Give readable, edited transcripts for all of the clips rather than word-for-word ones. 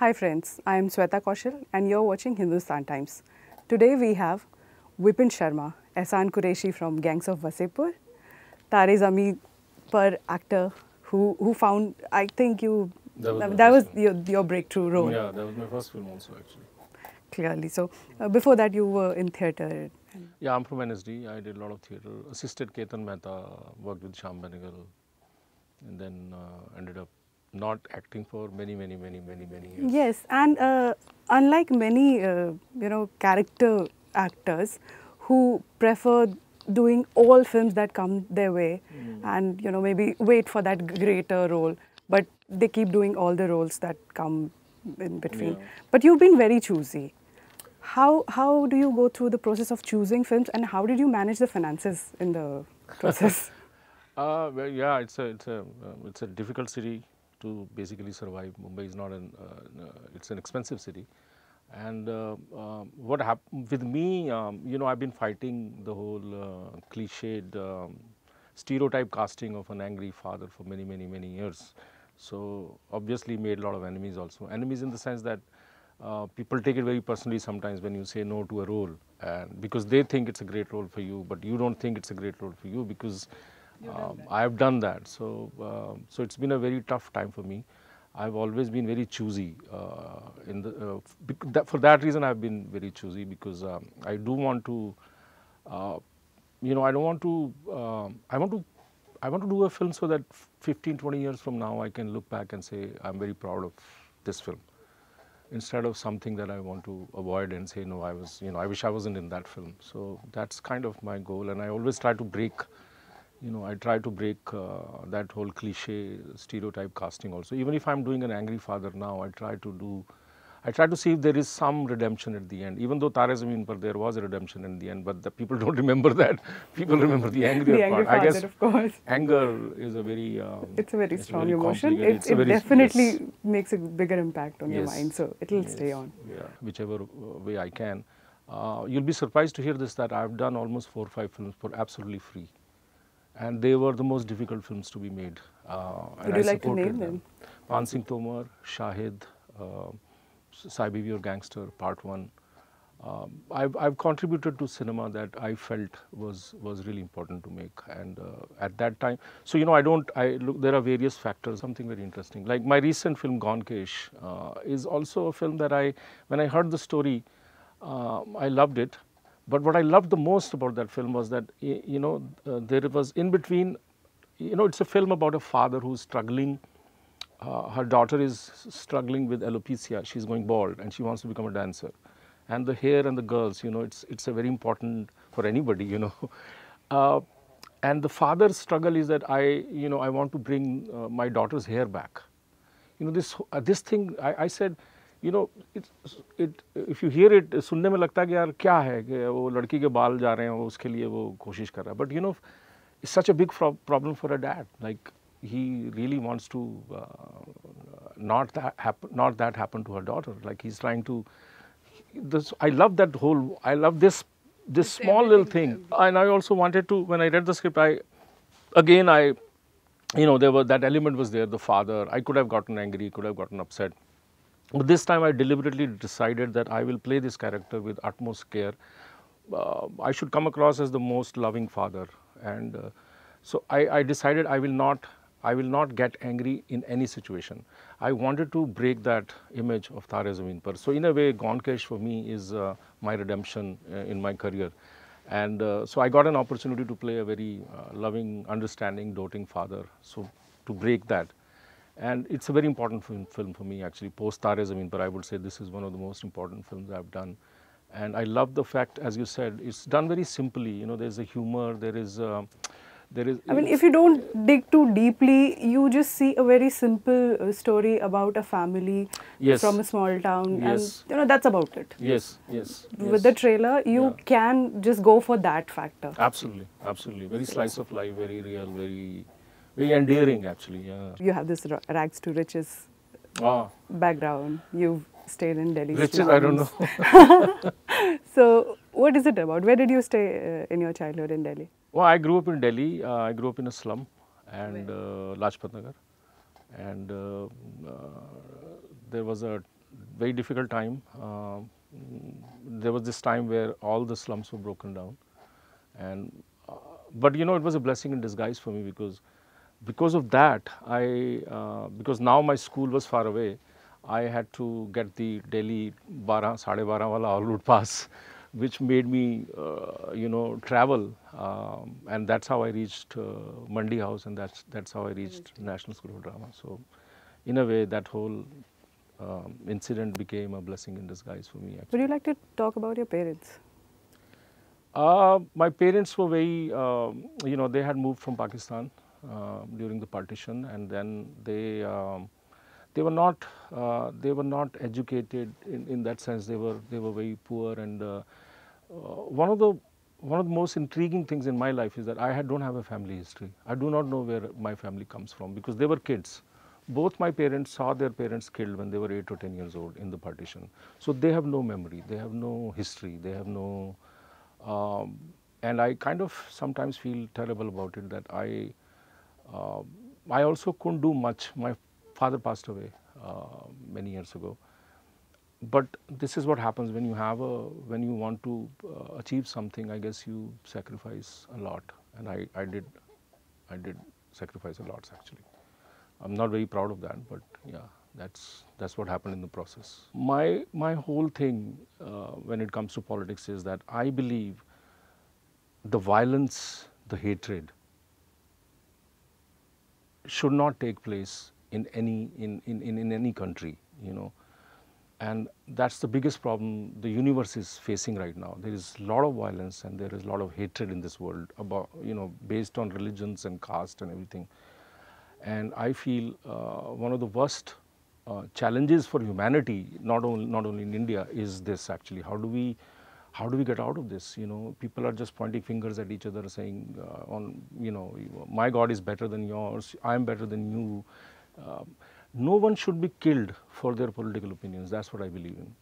Hi friends, I am Shweta Tripathi and you're watching Hindustan Times. Today we have Vipin Sharma, Ehsan Qureshi from Gangs of Wasseypur, Taare Zameen Par actor who found, I think that was your breakthrough role. Yeah, that was my first film also actually. Clearly. So before that you were in theatre. Yeah, I'm from NSD. I did a lot of theatre. Assisted Ketan Mehta, worked with Shyam Benegal, and then ended up not acting for many years. Yes, and unlike many, character actors who prefer doing all films that come their way and, maybe wait for that greater role, but they keep doing all the roles that come in between. Yeah. But you've been very choosy. How do you go through the process of choosing films and how did you manage the finances in the process? Well, yeah, it's a difficult city to basically survive. Mumbai is not it's an expensive city, and what happened with me, I've been fighting the whole cliched stereotype casting of an angry father for many years. So obviously made a lot of enemies also. Enemies in the sense that people take it very personally sometimes when you say no to a role, and because they think it's a great role for you, but you don't think it's a great role for you because I have done that. So it's been a very tough time for me. I've always been very choosy. For that reason, I've been very choosy because I do want to, I don't want to. I want to do a film so that 15, 20 years from now, I can look back and say I'm very proud of this film, instead of something that I want to avoid and say no, I wish I wasn't in that film. So that's kind of my goal, and I always try to break. I try to break that whole cliche stereotype casting also. Even if I'm doing an angry father now, I try to see if there is some redemption at the end. Even though Taare Zameen Par there was a redemption in the end, but the people don't remember that. People remember the angrier part. Father, I guess of course. anger is a very it's a very strong emotion. It definitely makes a bigger impact on your mind, so it will stay on. Yeah, whichever way I can. You'll be surprised to hear this, that I've done almost 4 or 5 films for absolutely free. And they were the most difficult films to be made. Would you like to name them? Pan Singh Tomar, Shahid, Saibibi or Gangster, Part 1. I've contributed to cinema that I felt was really important to make, and at that time, so there are various factors. Something very interesting, like my recent film Gone Kesh.l is also a film that when I heard the story, I loved it. But what I loved the most about that film was that, there was in between, it's a film about a father who's struggling. Her daughter is struggling with alopecia. She's going bald and she wants to become a dancer. And the hair and the girls, it's a very important for anybody, and the father's struggle is that I want to bring my daughter's hair back. This thing, I said, if you hear it, सुनने में लगता है कि यार क्या है कि वो लड़की के बाल जा रहे हैं, वो उसके लिए वो कोशिश कर रहा है. But it's such a big problem for a dad. Like he really wants to not that happen to her daughter. Like he's trying to. I love this small little thing. And I also wanted to, when I read the script, that element was there. The father, I could have gotten angry, could have gotten upset. But this time I deliberately decided that I will play this character with utmost care. I should come across as the most loving father, and so I decided I will not get angry in any situation. I wanted to break that image of Taare Zameen Par. So in a way, Gone Kesh for me is my redemption in my career, and so I got an opportunity to play a very loving, understanding, doting father. So to break that. And it's a very important film for me actually. Post Taare Zameen Par, I would say this is one of the most important films I've done. And I love the fact, as you said, it's done very simply. There's a humor, there is. I mean, if you don't dig too deeply, you just see a very simple story about a family from a small town, and that's about it. Yes. With the trailer, you can just go for that factor. Absolutely. Very slice of life, very real, very endearing actually, yeah. You have this rags to riches background. You've stayed in Delhi. Riches, slums. I don't know. So, what is it about? Where did you stay in your childhood in Delhi? Well, I grew up in Delhi. I grew up in a slum and Lajpat Nagar. And there was a very difficult time. There was this time where all the slums were broken down, and but you know, it was a blessing in disguise for me, because of that, because now my school was far away, I had to get the daily 12, 12.5 wala all route pass, which made me, you know, travel, and that's how I reached Mandi House, and that's how I reached National School of Drama. So, in a way, that whole incident became a blessing in disguise for me. Would you like to talk about your parents? My parents were very, you know, they had moved from Pakistan during the partition, and then they were not educated in that sense. They were very poor, and one of the most intriguing things in my life is that I don't have a family history. I do not know where my family comes from, because they were kids. Both my parents saw their parents killed when they were 8 or 10 years old in the partition. So they have no memory, they have no history, they have no, and I kind of sometimes feel terrible about it, that I also couldn't do much. My father passed away many years ago. But this is what happens when when you want to achieve something. I guess you sacrifice a lot, and I did sacrifice a lot actually. I'm not very proud of that, but yeah, that's what happened in the process. My whole thing when it comes to politics is that I believe the violence, the hatred should not take place in any country, you know. And that's the biggest problem the universe is facing right now. There is a lot of violence and there is a lot of hatred in this world, about, you know, based on religions and caste and everything. And I feel one of the worst challenges for humanity, not only in India, is this actually. How do we get out of this? You know, people are just pointing fingers at each other, saying, you know, my God is better than yours, I am better than you. No one should be killed for their political opinions. That's what I believe in.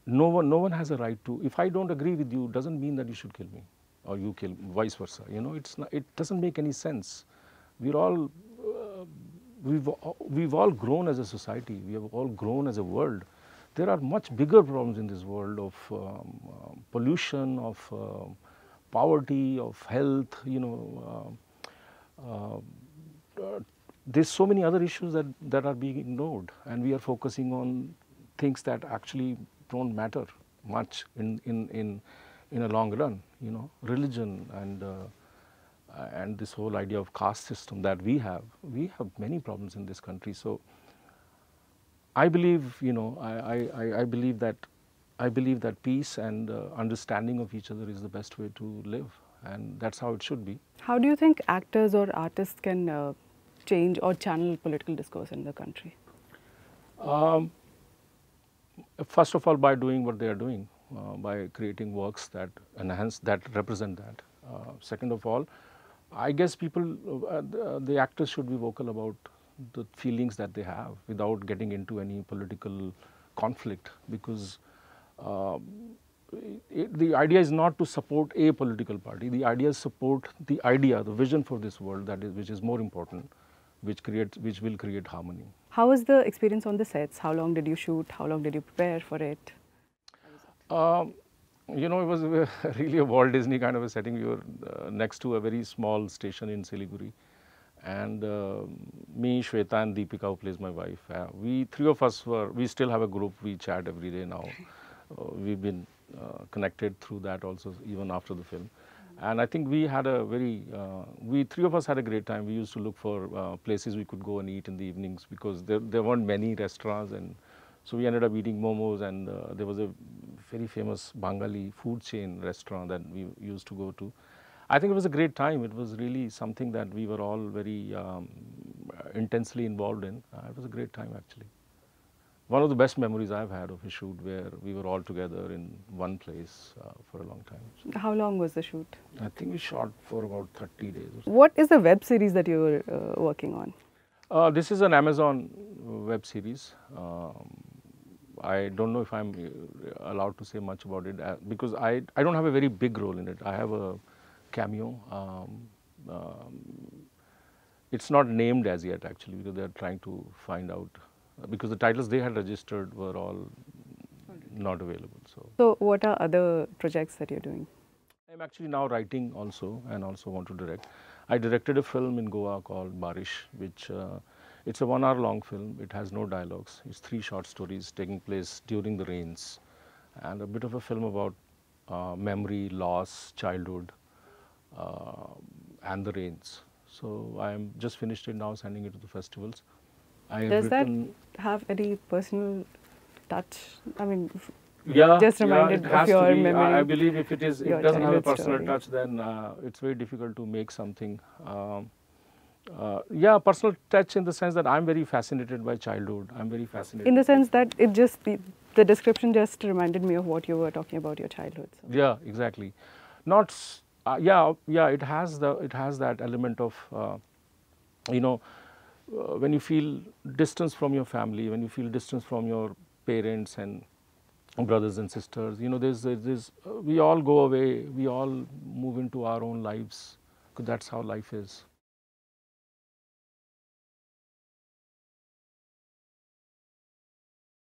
No one has a right to. If I don't agree with you, doesn't mean that you should kill me, or you kill, vice versa. You know, it doesn't make any sense. We're all we've all grown as a society. We have all grown as a world. There are much bigger problems in this world of pollution, of poverty, of health. You know, there's so many other issues that are being ignored, and we are focusing on things that actually don't matter much in a long run. You know, religion and this whole idea of caste system that we have many problems in this country. So I believe, you know, I believe that peace and understanding of each other is the best way to live, and that's how it should be. How do you think actors or artists can change or channel political discourse in the country? First of all, by doing what they are doing, by creating works that enhance, that represent that. Second of all, I guess people, the actors should be vocal about the feelings that they have without getting into any political conflict, because the idea is not to support a political party. The idea is support the idea, the vision for this world, which is more important, which will create harmony. How was the experience on the sets? How long did you shoot? How long did you prepare for it? You know, it was really a Walt Disney kind of a setting. We were next to a very small station in Siliguri, and me, Shweta, and Deepika, who plays my wife, we three of us we still have a group. We chat every day now. We've been connected through that also, even after the film. And I think we had a very, we three of us had a great time. We used to look for places we could go and eat in the evenings, because there weren't many restaurants, and so we ended up eating momos, and there was a very famous Bengali food chain restaurant that we used to go to. I think it was a great time. It was really something that we were all very intensely involved in. It was a great time actually. One of the best memories I've had of a shoot where we were all together in one place for a long time. So how long was the shoot? I think we shot for about 30 days. Or so. What is the web series that you were working on? This is an Amazon web series. I don't know if I'm allowed to say much about it because I don't have a very big role in it. I have a cameo. It's not named as yet actually, because they're trying to find out because the titles they had registered were all not available. So what are other projects that you're doing? I'm actually now writing also, and also want to direct. I directed a film in Goa called Barish, which it's a 1 hour long film. It has no dialogues. It's 3 short stories taking place during the rains, and a bit of a film about memory, loss, childhood, and the rains. So I'm just finished it now, sending it to the festivals. I have Does that written. have any personal touch? I mean, Yeah, just yeah, reminded it of has your to be. memory. I believe if it is, if your it doesn't have a childhood personal story. touch, then it's very difficult to make something. Yeah, personal touch in the sense that I'm very fascinated by childhood. I'm very fascinated. In the sense that it just, the description just reminded me of what you were talking about your childhood. So. Yeah, exactly. Not. Yeah, yeah. It has that element of, you know, when you feel distance from your family, when you feel distance from your parents and brothers and sisters, you know, we all go away, we all move into our own lives, because that's how life is.